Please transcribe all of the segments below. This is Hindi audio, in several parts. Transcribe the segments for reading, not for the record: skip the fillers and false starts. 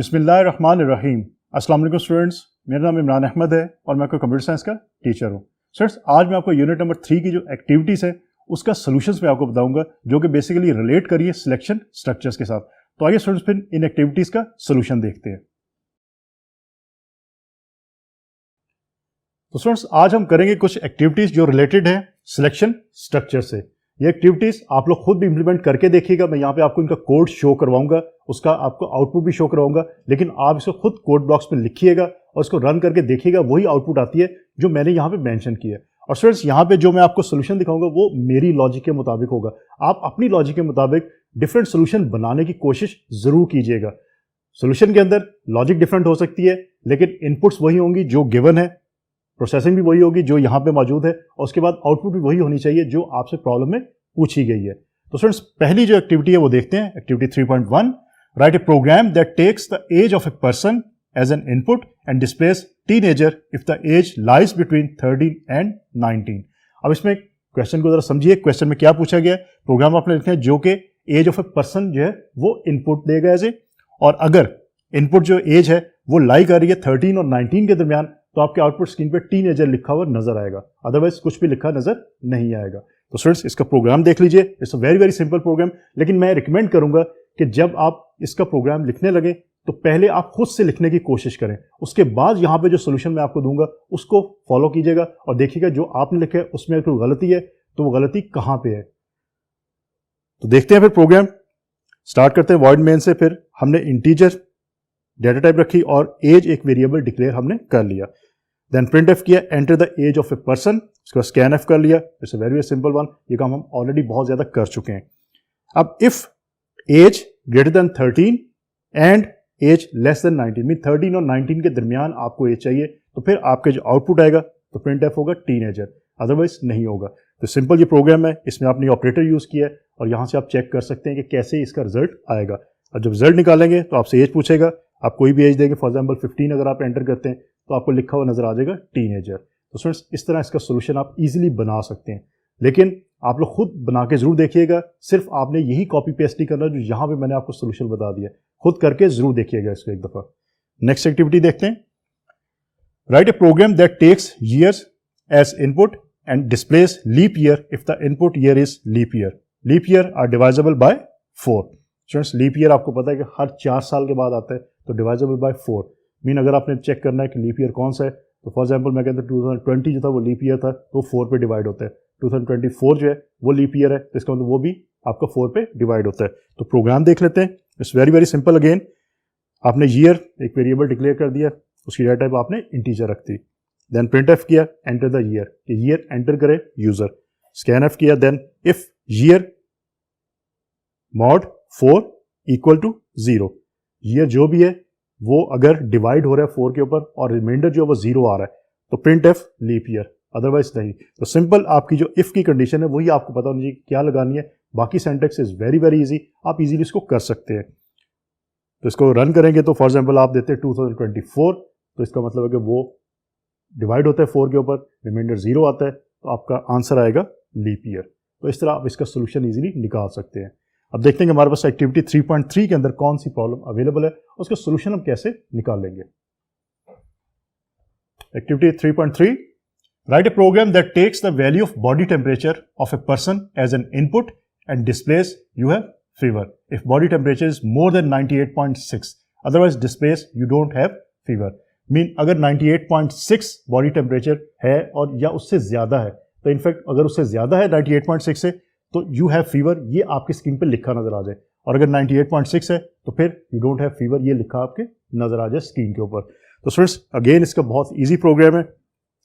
बिस्मिल्लाहिर्रहमानिर्रहीम। अस्सलाम वालेकुम स्टूडेंट्स, मेरा नाम इमरान अहमद है और मैं आपका कंप्यूटर साइंस का टीचर हूँ। स्टूडेंट्स, आज मैं आपको यूनिट नंबर 3 की जो एक्टिविटीज़ है उसका सोल्यूशंस मैं आपको बताऊंगा जो कि बेसिकली रिलेट करिए सिलेक्शन स्ट्रक्चर्स के साथ। तो आइए स्टूडेंट्स फिर इन एक्टिविटीज़ का सोल्यूशन देखते हैं। तो स्टूडेंट्स, आज हम करेंगे कुछ एक्टिविटीज़ जो रिलेटेड है सिलेक्शन स्ट्रक्चर से। ये एक्टिविटीज़ आप लोग खुद भी इंप्लीमेंट करके देखिएगा। मैं यहाँ पे आपको इनका कोड शो करवाऊंगा, उसका आपको आउटपुट भी शो करवाऊंगा, लेकिन आप इसको खुद कोड ब्लॉक्स में लिखिएगा और इसको रन करके देखिएगा। वही आउटपुट आती है जो मैंने यहाँ पे मेंशन किया है। और स्टूडेंट्स, यहाँ पे जो मैं आपको सोल्यूशन दिखाऊंगा वो मेरी लॉजिक के मुताबिक होगा। आप अपनी लॉजिक के मुताबिक डिफरेंट सोल्यूशन बनाने की कोशिश जरूर कीजिएगा। सोल्यूशन के अंदर लॉजिक डिफरेंट हो सकती है, लेकिन इनपुट्स वही होंगी जो गिवन है, प्रोसेसिंग भी वही होगी जो यहाँ पे मौजूद है, और उसके बाद आउटपुट भी वही होनी चाहिए जो आपसे प्रॉब्लम में पूछी गई है। तो स्टूडेंट्स, पहली जो एक्टिविटी है वो देखते हैं। Activity 3.1, write a program that takes the age of a person as an input and displays teenager if the age lies between 13 and 19। अब इसमें क्वेश्चन को जरा समझिए। क्वेश्चन में क्या पूछा गया है? प्रोग्राम आपने लिखना है जो कि एज ऑफ ए पर्सन जो है वो इनपुट देगा एज ए, और अगर इनपुट जो एज है वो लाई कर रही है 13 और 19 के दरमियान, तो आपके आउटपुट स्क्रीन पे टीनेजर लिखा हुआ नजर आएगा, अदरवाइज कुछ भी लिखा नजर नहीं आएगा। तो स्टूडेंट्स, इसका प्रोग्राम देख लीजिए। It's a very very simple program, लेकिन मैं रिकमेंड करूंगा कि जब आप इसका प्रोग्राम लिखने लगे तो पहले आप खुद से लिखने की कोशिश करें, उसके बाद यहाँ पे जो सोल्यूशन मैं आपको दूंगा उसको फॉलो कीजिएगा और देखिएगा जो आपने लिखा है उसमें कोई गलती है तो वो गलती कहाँ पे है। तो देखते हैं फिर प्रोग्राम स्टार्ट करते हैं। वॉइड मेन से फिर हमने इंटीजर डेटा टाइप रखी और एज एक वेरिएबल डिक्लेयर हमने कर लिया। देन प्रिंट एफ किया, enter the age of a person, उसके बाद स्कैन एफ कर लिया। It's a very simple one, ये काम हम ऑलरेडी बहुत ज्यादा कर चुके हैं। अब if age greater than 13 and age less than 19, mean 13 और 19 के दरमियान आपको एज चाहिए, तो फिर आपके जो आउटपुट आएगा तो प्रिंट एफ होगा टीनेजर, अदरवाइज नहीं होगा। तो सिंपल ये प्रोग्राम है, इसमें आपने ऑपरेटर यूज किया है और यहां से आप चेक कर सकते हैं कि कैसे इसका रिजल्ट आएगा। और जब रिजल्ट निकालेंगे तो आपसे एज पूछेगा, आप कोई भी एज देंगे, फॉर एग्जाम्पल 15 अगर आप एंटर करते हैं तो आपको लिखा हुआ नजर आ जाएगा टीनेजर। तो स्टूडेंट्स, इस तरह इसका सोल्यूशन आप इजीली बना सकते हैं, लेकिन आप लोग खुद बना के जरूर देखिएगा। सिर्फ आपने यही कॉपी पेस्ट नहीं करना जो यहां पे मैंने आपको सोल्यूशन बता दिया, खुद करके जरूर देखिएगा इसको एक दफा। नेक्स्ट एक्टिविटी देखते हैं। Write a program that takes years as input and displays leap year if the input year is leap year. Leap year are divisible by 4। Students, leap year आपको पता है कि हर 4 साल के बाद आता है, तो डिवाइजेबल बाय 4 मीन अगर आपने चेक करना है कि लीप ईयर कौन सा है, तो फॉर एग्जांपल मैं कहता हूँ 2020 जो था वो लीप ईयर था, तो 4 पे डिवाइड होता है। 2024 जो है वो लीप ईयर है, तो इसका मतलब वो भी आपका 4 पे डिवाइड होता है। तो प्रोग्राम देख लेते हैं। It's very very simple. Again आपने ईयर एक वेरिएबल डिक्लेयर कर दिया, उसकी डेटा टाइप आपने इंटीजर रख दी। देन प्रिंट एफ किया, enter the year, year enter करे यूजर। स्कैन एफ किया, then if year mod 4 equal to 0, year जो भी है वो अगर डिवाइड हो रहा है 4 के ऊपर और रिमाइंडर जो है वो 0 आ रहा है, तो print f leap year, otherwise नहीं। तो सिंपल आपकी जो इफ की कंडीशन है वही आपको पता होनी चाहिए क्या लगानी है। बाकी syntax is very very easy, आप इजीली इसको कर सकते हैं। तो इसको रन करेंगे तो फॉर एग्जांपल आप देते हैं 2024, तो इसका मतलब है कि वो डिवाइड होता है 4 के ऊपर, रिमाइंडर 0 आता है, तो आपका आंसर आएगा लीप ईयर। तो इस तरह आप इसका सोल्यूशन इजीली निकाल सकते हैं। अब देखते हैं कि हमारे पास एक्टिविटी 3.3 के अंदर कौन सी प्रॉब्लम अवेलेबल है, उसका सोल्यूशन हम कैसे निकालेंगे। Activity 3.3, write a program that takes the value of body temperature of a person as an input and displays you have fever if body temperature is more than 98.6, otherwise displays you don't have fever. Mean अगर 98.6 बॉडी टेम्परेचर है और या उससे ज्यादा है, तो इनफैक्ट अगर उससे ज्यादा है 98.6 से, तो यू हैव फीवर ये आपकी स्क्रीन पे लिखा नजर आ जाए, और अगर 98.6 है तो फिर यू डोंट हैव फीवर ये लिखा आपके नजर आ जाए स्क्रीन के ऊपर। तो स्टूडेंट्स, अगेन इसका बहुत इजी प्रोग्राम है।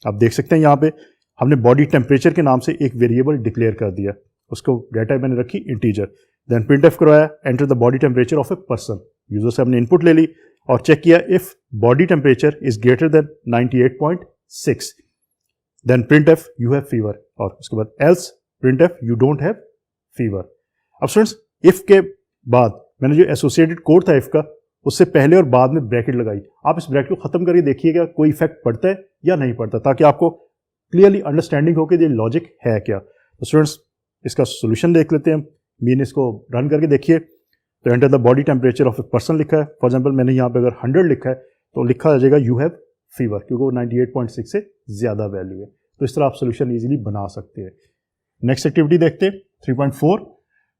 आप देख सकते हैं यहाँ पे हमने बॉडी टेम्परेचर के नाम से एक वेरिएबल डिक्लेयर कर दिया, उसको डेटा मैंने रखी इंटीजर। देन प्रिंट एफ करवाया, enter the body temperature of a person, user से हमने इनपुट ले ली और चेक किया if body temperature is greater than 98.6, then print f you have fever, और उसके बाद else print f you don't have fever. अब स्टूडेंट्स, इफ के बाद मैंने जो एसोसिएटेड कोड था इफ का, उससे पहले और बाद में ब्रैकेट लगाई। आप इस ब्रैकेट को खत्म करके देखिएगा कोई इफेक्ट पड़ता है या नहीं पड़ता, ताकि आपको क्लियरली अंडरस्टैंडिंग हो कि ये लॉजिक है क्या। तो स्टूडेंट्स, इसका सोल्यूशन देख लेते हैं। मीन इसको रन करके देखिए। तो enter the body temperature of a person लिखा है, फॉर एग्जाम्पल मैंने यहाँ पे अगर 100 लिखा है तो लिखा आ जाएगा यू हैव फीवर, क्योंकि वो 98.6 से ज़्यादा वैल्यू है। तो इस तरह आप सोल्यूशन ईजिली बना सकते हैं। नेक्स्ट एक्टिविटी देखते हैं 3.4।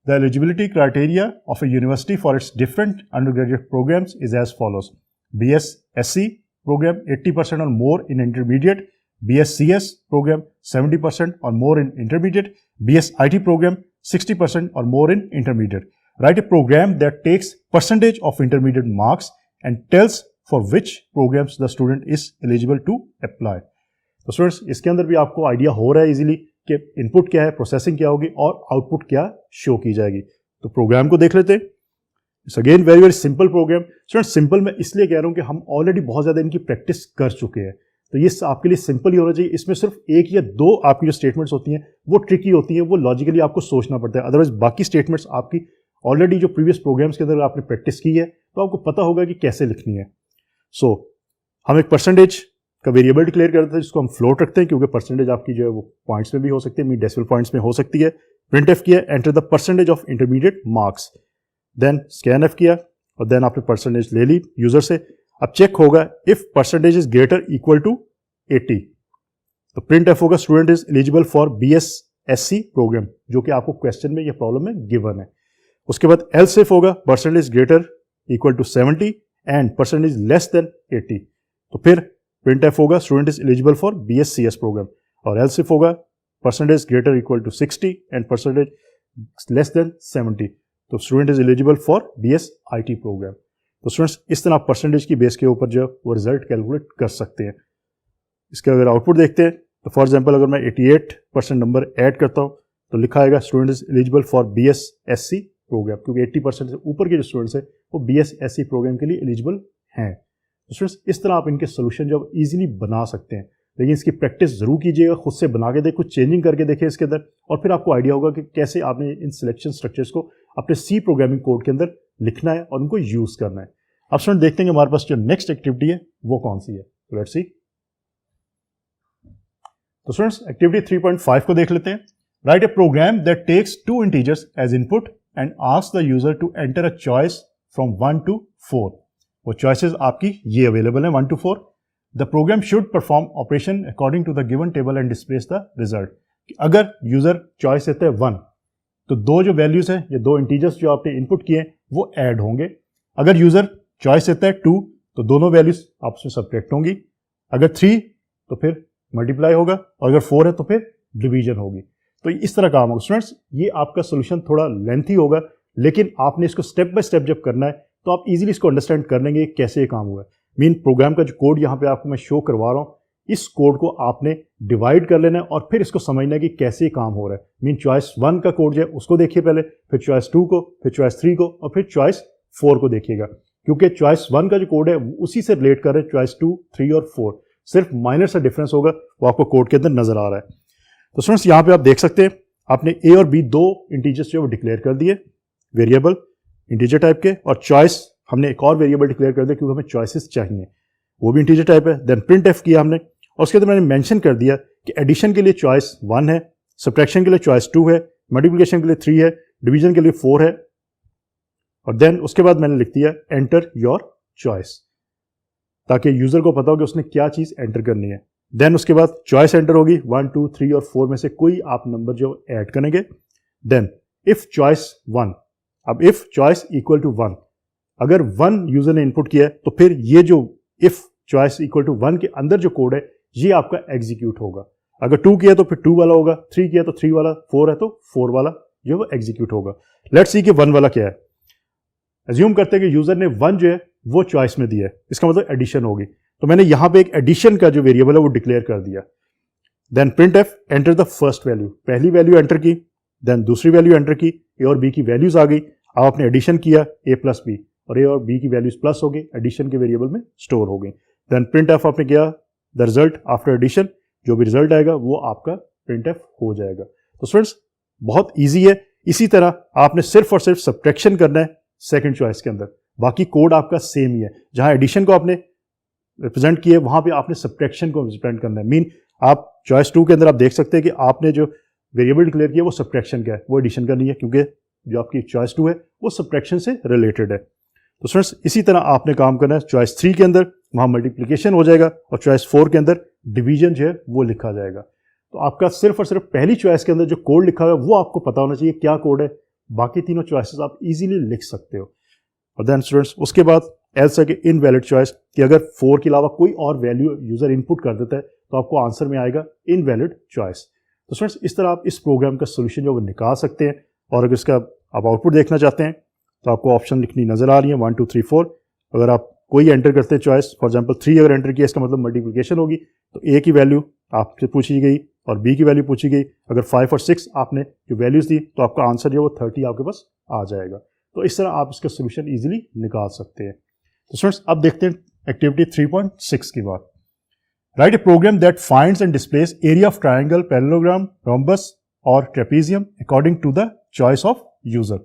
The eligibility criteria of a university for its different undergraduate programs is as follows. BSSC program 80% or more in intermediate, BScs program 70% or more in intermediate, BSIT program 60% or more in intermediate. Write a program that takes percentage of intermediate marks and tells for which programs the student is eligible to apply. तो स्टूडेंट्स इसके अंदर भी आपको आइडिया हो रहा है इजीली कि इनपुट क्या है, प्रोसेसिंग क्या होगी और आउटपुट क्या शो की जाएगी। तो प्रोग्राम को देख लेते हैं। It's again very very simple program. Students simple मैं इसलिए कह रहा हूँ कि हम ऑलरेडी बहुत ज़्यादा इनकी प्रैक्टिस कर चुके हैं, तो ये आपके लिए सिंपल ही होना चाहिए। इसमें सिर्फ एक या दो आपकी जो स्टेटमेंट्स होती हैं वो ट्रिकी होती हैं, वो लॉजिकली आपको सोचना पड़ता है। अदरवाइज बाकी स्टेटमेंट्स आपकी ऑलरेडी जो प्रीवियस प्रोग्राम्स के अंदर आपने प्रैक्टिस की है तो आपको पता होगा कि कैसे लिखनी है। सो हम एक परसेंटेज का वेरिएबल डिक्लेयर करते हैं जिसको हम फ्लोट रखते हैं, क्योंकि परसेंटेज आपकी जो है वो पॉइंट्स में भी हो सकती है, मीन डेसिमल पॉइंट्स में हो सकती है। प्रिंट एफ किया, enter the percentage of intermediate marks, then scan f किया और देन आपने परसेंटेज ले ली यूजर से। अब चेक होगा if percentage is greater equal to 80 तो प्रिंट एफ होगा student is eligible for BSSC program, जो कि आपको क्वेश्चन में या प्रॉब्लम में गिवन है। उसके बाद एल्स इफ होगा percentage greater equal to 70 and percentage less than 80 तो फिर प्रिंट एफ होगा student is eligible for BScs program. और एल्स इफ होगा percentage greater equal to 60 and percentage less than 70 तो student is eligible for BSIT program. तो स्टूडेंट्स इस तरह परसेंटेज की बेस के ऊपर जो वो रिजल्ट कैलकुलेट कर सकते हैं। इसका अगर आउटपुट देखते हैं तो फॉर एग्जांपल अगर मैं 88% नंबर ऐड करता हूं तो लिखा आएगा student is eligible for BSSC program, क्योंकि 80% से ऊपर के जो स्टूडेंट्स हैं वो BSSC प्रोग्राम के लिए एलिजिबल हैं। तो स्टूडेंट्स इस तरह आप इनके सोल्यूशन जो आप ईजिली बना सकते हैं, लेकिन इसकी प्रैक्टिस जरूर कीजिएगा, खुद से बना के देखें, कुछ चेंजिंग करके देखें इसके अंदर, और फिर आपको आइडिया होगा कि कैसे आपने इन सिलेक्शन स्ट्रक्चर्स को अपने C प्रोग्रामिंग कोड के अंदर लिखना है और उनको यूज करना है। अब स्टूडेंट देखते हैं कि हमारे पास जो नेक्स्ट एक्टिविटी है वो कौन सी है। तो लेट्स सी। तो स्टूडेंट्स एक्टिविटी 3.5 को देख लेते हैं। Write a program that takes two integers as input and asks the user to enter a choice from 1 to 4। वो चॉइसेस आपकी ये अवेलेबल है 1 to 4। The program should perform operation according to the given table and displays the result. अगर यूजर चॉइस देते हैं 1 तो दो जो वैल्यूज हैं या दो इंटीजर्स जो आपने इनपुट किए वो ऐड होंगे। अगर यूजर चॉइस देता है 2 तो दोनों वैल्यूज आपस में सब्ट्रैक्ट होंगी। अगर 3 तो फिर मल्टीप्लाई होगा और अगर 4 है तो फिर डिवीजन होगी। तो इस तरह काम होगा। स्टूडेंट्स ये आपका सोल्यूशन थोड़ा लेंथी होगा, लेकिन आपने इसको स्टेप बाय स्टेप जब करना है तो आप इजीली इसको अंडरस्टैंड कर लेंगे कैसे ये काम हुआ है। मीन प्रोग्राम का जो कोड यहाँ पे आपको मैं शो करवा रहा हूँ, इस कोड को आपने डिवाइड कर लेना है और फिर इसको समझना है कि कैसे ये काम हो रहा है। मीन चॉइस 1 का कोड जो है उसको देखिए पहले, फिर चॉइस 2 को, फिर चॉइस 3 को और फिर चॉइस 4 को देखिएगा, क्योंकि चॉइस 1 का जो कोड है उसी से रिलेट कर रहे हैं चॉइस 2, 3 और 4। सिर्फ माइनर सा डिफरेंस होगा, वो आपको कोड के अंदर नजर आ रहा है। तो स्टूडेंट्स यहाँ पे आप देख सकते हैं आपने A और B दो इंटीजर्स जो है वो डिक्लेयर कर दिए वेरिएबल इंटीजर टाइप के, और चॉइस हमने एक और वेरिएबल डिक्लेयर कर दिया क्योंकि हमें चॉइसेस चाहिए, वो भी इंटीजर टाइप है। देन प्रिंट एफ किया हमने और उसके अंदर मैंने मेंशन कर दिया कि एडिशन के लिए चॉइस 1 है, सब्ट्रैक्शन के लिए चॉइस 2 है, मल्टीप्लिकेशन के लिए 3 है, डिवीजन के लिए 4 है। और देन उसके बाद मैंने लिख दिया एंटर योर चॉइस, ताकि यूजर को पता हो कि उसने क्या चीज एंटर करनी है। देन उसके बाद चॉइस एंटर होगी 1, 2, 3 और 4 में से कोई आप नंबर जो ऐड करेंगे। देन इफ चॉइस 1, अब इफ चॉइस इक्वल टू 1, अगर 1 यूजर ने इनपुट किया है तो फिर ये जो इफ चॉइस इक्वल टू 1 के अंदर जो कोड है ये आपका एग्जीक्यूट होगा। अगर 2 किया तो फिर 2 वाला होगा, 3 किया तो 3 वाला, 4 है तो 4 वाला जो वो एग्जीक्यूट होगा। लेट्स सी कि 1 वाला क्या है। एज्यूम करते हैं कि यूजर ने 1 जो है वो चॉइस में दिया है, इसका मतलब एडिशन होगी, तो मैंने यहां पे एक एडिशन का जो वेरिएबल है वो डिक्लेयर कर दिया। Then print f enter the first value, पहली वैल्यू एंटर की, देन दूसरी वैल्यू एंटर की, ए और बी की वैल्यूज आ गई। अब आपने एडिशन किया a प्लस बी, और ए और बी की वैल्यूज प्लस हो गई, एडिशन के वेरिएबल में स्टोर हो गई। देन प्रिंट एफ आपने किया द रिजल्ट आफ्टर एडिशन, जो भी रिजल्ट आएगा वो आपका प्रिंट एफ हो जाएगा। तो स्टूडेंट्स बहुत ईजी है। इसी तरह आपने सिर्फ और सिर्फ सब्ट्रैक्शन करना है सेकंड चॉइस के अंदर, बाकी कोड आपका सेम ही है। जहां एडिशन को आपने रिप्रेजेंट किया वहां पे आपने सब्ट्रैक्शन को रिप्रेजेंट करना है। मीन आप चॉइस 2 के अंदर आप देख सकते हैं कि आपने जो वेरिएबल डिक्लेयर किया वो सब्ट्रैक्शन का है, वो एडिशन का नहीं है, क्योंकि जो आपकी चॉइस 2 है वो सब्ट्रैक्शन से रिलेटेड है। तो स्टूडेंट्स इसी तरह आपने काम करना है। चॉइस 3 के अंदर वहाँ मल्टीप्लिकेशन हो जाएगा और चॉइस 4 के अंदर डिवीजन जो है वो लिखा जाएगा। तो आपका सिर्फ और सिर्फ पहली चॉइस के अंदर जो कोड लिखा हुआ है वो आपको पता होना चाहिए क्या कोड है, बाकी तीनों चॉइसेस आप इजीली लिख सकते हो। और देन स्टूडेंट्स उसके बाद एल्स है कि इनवैलिड चॉइस, कि अगर 4 के अलावा कोई और वैल्यू यूजर इनपुट कर देता है तो आपको आंसर में आएगा इनवैलिड चॉइस। तो स्टूडेंट्स इस तरह आप इस प्रोग्राम का सोल्यूशन जो निकाल सकते हैं। और अगर इसका आप आउटपुट देखना चाहते हैं तो आपको ऑप्शन लिखनी नजर आ रही है 1 2 3 4। अगर आप कोई एंटर करते हैं चॉइस, फॉर एग्जांपल 3 अगर एंटर किया इसका मतलब मल्टीप्लिकेशन होगी, तो ए की वैल्यू आपसे पूछी गई और बी की वैल्यू पूछी गई। अगर 5 और 6 आपने जो वैल्यूज दी तो आपका आंसर जो वो 30 आपके पास आ जाएगा। तो इस तरह आप इसका सोल्यूशन ईजिली निकाल सकते हैं। तो स्टूडेंट्स अब देखते हैं एक्टिविटी 3.6 की बात। Write a program that finds and displays area of triangle, parallelogram, rhombus और trapezium according to the choice of user.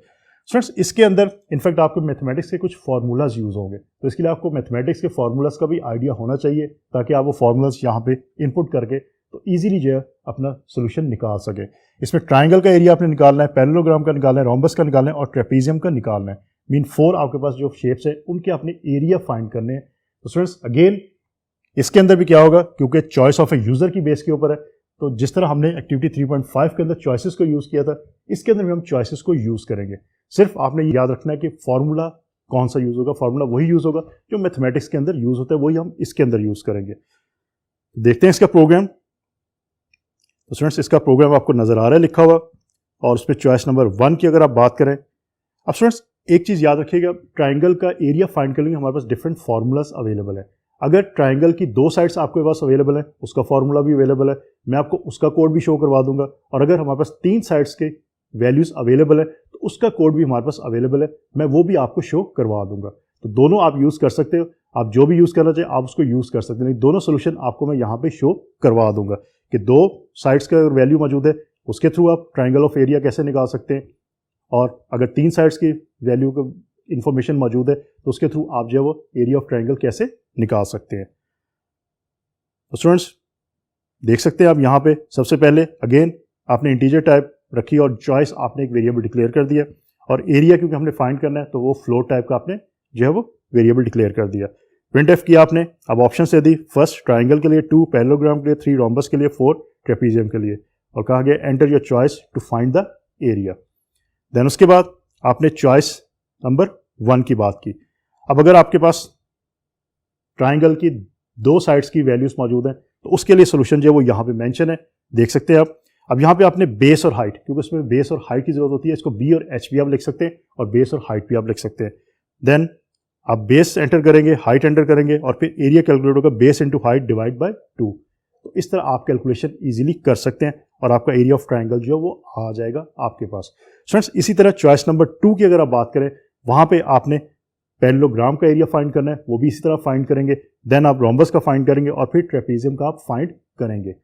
Students इसके अंदर इनफैक्ट आपको मैथमेटिक्स के कुछ फार्मूलाज यूज होंगे, तो इसके लिए आपको मैथमेटिक्स के फार्मूलाज का भी आइडिया होना चाहिए ताकि आप वो फार्मूलाज यहाँ पे इनपुट करके तो इजीली जो है अपना सोल्यूशन निकाल सके। इसमें ट्रायंगल का एरिया आपने निकालना है, पैरेललोग्राम का निकालना है, रोम्बस का निकालना है और ट्रेपीजियम का निकालना है। मीन 4 आपके पास जो शेप्स है उनके अपने एरिया फाइंड करने हैं। तो स्टूडेंट्स अगेन इसके अंदर भी क्या होगा, क्योंकि चॉइस ऑफ ए यूजर की बेस के ऊपर है, तो जिस तरह हमने एक्टिविटी 3.5 के अंदर चॉइसेस को यूज किया था, इसके अंदर भी हम चॉइसेस को यूज करेंगे। सिर्फ आपने याद रखना है कि फॉर्मूला कौन सा यूज होगा, फॉर्मूला वही यूज होगा जो मैथमेटिक्स के अंदर यूज होता है, वही हम इसके अंदर यूज करेंगे। देखते हैं इसका प्रोग्राम। तो स्टूडेंट्स इसका प्रोग्राम आपको नजर आ रहा है लिखा हुआ, और उस पर चॉइस नंबर 1 की अगर आप बात करें। अब स्टूडेंट्स एक चीज याद रखिएगा, ट्राइंगल का एरिया फाइंड करने के लिए हमारे पास डिफरेंट फार्मूलाज अवेलेबल है। अगर ट्राइंगल की 2 साइड्स आपके पास अवेलेबल है, उसका फार्मूला भी अवेलेबल है, मैं आपको उसका कोड भी शो करवा दूंगा। और अगर हमारे पास 3 साइड्स के वैल्यूज अवेलेबल है तो उसका कोड भी हमारे पास अवेलेबल है, मैं वो भी आपको शो करवा दूंगा। तो दोनों आप यूज कर सकते हो, आप जो भी यूज करना चाहिए आप उसको यूज कर सकते हैं। दोनों सोल्यूशन आपको मैं यहाँ पे शो करवा दूंगा कि 2 साइड्स का वैल्यू मौजूद है, उसके थ्रू आप ट्राइंगल ऑफ एरिया कैसे निकाल सकते हैं, और अगर 3 साइड्स की वैल्यू का इंफॉर्मेशन मौजूद है तो उसके थ्रू आप जो है वो एरिया ऑफ ट्राइंगल कैसे निकाल सकते हैं। तो स्टूडेंट्स देख सकते हैं आप यहाँ पे सबसे पहले अगेन आपने इंटीजर टाइप रखी और चॉइस आपने एक वेरिएबल डिक्लेयर कर दिया, और एरिया क्योंकि हमने फाइंड करना है तो वो फ्लोट टाइप का आपने जो है वो वेरिएबल डिक्लेयर कर दिया। प्रिंट एफ किया आपने, अब ऑप्शन से दी, फर्स्ट ट्राइंगल के लिए 2, पैरेललोग्राम के लिए 3, रोम्बस के लिए 4, ट्रेपीजियम के लिए, और कहा गया enter your choice to find the area. Then उसके बाद आपने चॉइस नंबर 1 की बात की। अब अगर आपके पास ट्राइंगल की 2 साइड्स की वैल्यूज मौजूद हैं तो उसके लिए सोल्यूशन जो है वो यहाँ पे मेंशन है, देख सकते हैं आप। अब यहाँ पे आपने बेस और हाइट, क्योंकि उसमें बेस और हाइट की जरूरत होती है, इसको बी और एच भी आप लिख सकते हैं और बेस और हाइट भी आप लिख सकते हैं। देन आप बेस एंटर करेंगे, हाइट एंटर करेंगे और फिर एरिया कैलकुलेट होगा base into height divide by 2। तो इस तरह आप कैलकुलेशन इजीली कर सकते हैं और आपका एरिया ऑफ ट्राइंगल जो है वो आ जाएगा आपके पास। फ्रेंड्स इसी तरह चॉइस नंबर 2 की अगर आप बात करें, वहां पे आपने पैरेललोग्राम का एरिया फाइंड करना है, वो भी इसी तरह फाइंड करेंगे। देन आप रोम्बस का फाइंड करेंगे और फिर ट्रेपीजियम का आप फाइंड करेंगे।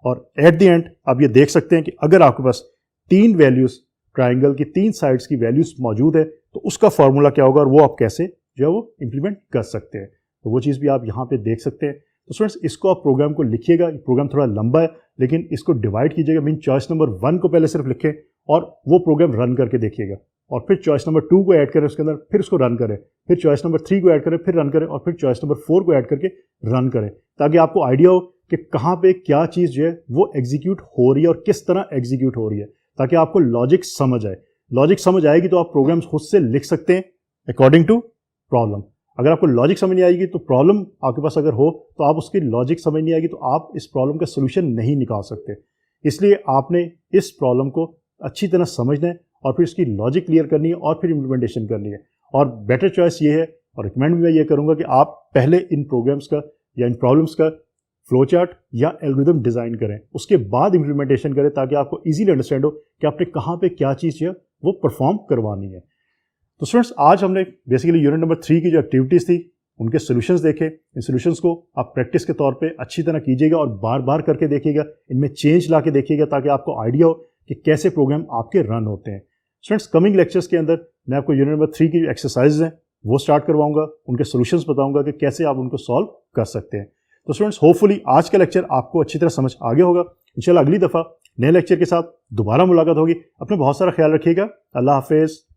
और एट द एंड आप ये देख सकते हैं कि अगर आपके पास 3 वैल्यूज ट्राइंगल की 3 साइड्स की वैल्यूज मौजूद है तो उसका फॉर्मूला क्या होगा और वो आप कैसे जो है वो इंप्लीमेंट कर सकते हैं, तो वो चीज़ भी आप यहाँ पे देख सकते हैं। तो स्टूडेंट्स इसको आप प्रोग्राम को लिखिएगा, प्रोग्राम थोड़ा लंबा है लेकिन इसको डिवाइड कीजिएगा। मीन चॉइस नंबर 1 को पहले सिर्फ लिखें और वो प्रोग्राम रन करके देखिएगा, और फिर चॉइस नंबर 2 को ऐड करें उसके अंदर, फिर उसको रन करें, फिर चॉइस नंबर 3 को ऐड करें, फिर रन करें, और फिर चॉइस नंबर 4 को ऐड करके रन करें, ताकि आपको आइडिया हो कि कहाँ पे क्या चीज़ जो है वो एग्जीक्यूट हो रही है और किस तरह एग्जीक्यूट हो रही है, ताकि आपको लॉजिक समझ आए। लॉजिक समझ आएगी तो आप प्रोग्राम्स खुद से लिख सकते हैं अकॉर्डिंग टू प्रॉब्लम। अगर आपको लॉजिक समझ नहीं आएगी तो प्रॉब्लम आपके पास अगर हो तो आप उसकी लॉजिक समझ नहीं आएगी तो आप इस प्रॉब्लम का सोल्यूशन नहीं निकाल सकते। इसलिए आपने इस प्रॉब्लम को अच्छी तरह समझना है और फिर इसकी लॉजिक क्लियर करनी है और फिर इम्प्लीमेंटेशन करनी है। और बेटर चॉइस ये है, और रिकमेंड भी मैं ये करूँगा कि आप पहले इन प्रोग्राम्स का या इन प्रॉब्लम्स का फ्लो चार्ट या एल्गोरिथम डिज़ाइन करें, उसके बाद इम्प्लीमेंटेशन करें, ताकि आपको ईजिली अंडरस्टैंड हो कि आपने कहाँ पे क्या चीज़ है वो परफॉर्म करवानी है। तो स्टूडेंट्स आज हमने बेसिकली यूनिट नंबर 3 की जो एक्टिविटीज़ थी उनके सोल्यूशंस देखे। इन सोल्यूशंस को आप प्रैक्टिस के तौर पे अच्छी तरह कीजिएगा और बार बार करके देखिएगा, इनमें चेंज ला के देखिएगा, ताकि आपको आइडिया हो कि कैसे प्रोग्राम आपके रन होते हैं। स्टूडेंट्स कमिंग लेक्चर्स के अंदर मैं आपको यूनिट नंबर 3 की जो एक्सरसाइज हैं वो स्टार्ट करवाऊंगा, उनके सोल्यूशंस बताऊंगा कि कैसे आप उनको सॉल्व कर सकते हैं। तो स्टूडेंट्स होपफुली आज का लेक्चर आपको अच्छी तरह समझ आ गया होगा। इंशाल्लाह अगली दफ़ा नए लेक्चर के साथ दोबारा मुलाकात होगी। अपना बहुत सारा ख्याल रखिएगा। अल्लाह हाफिज़।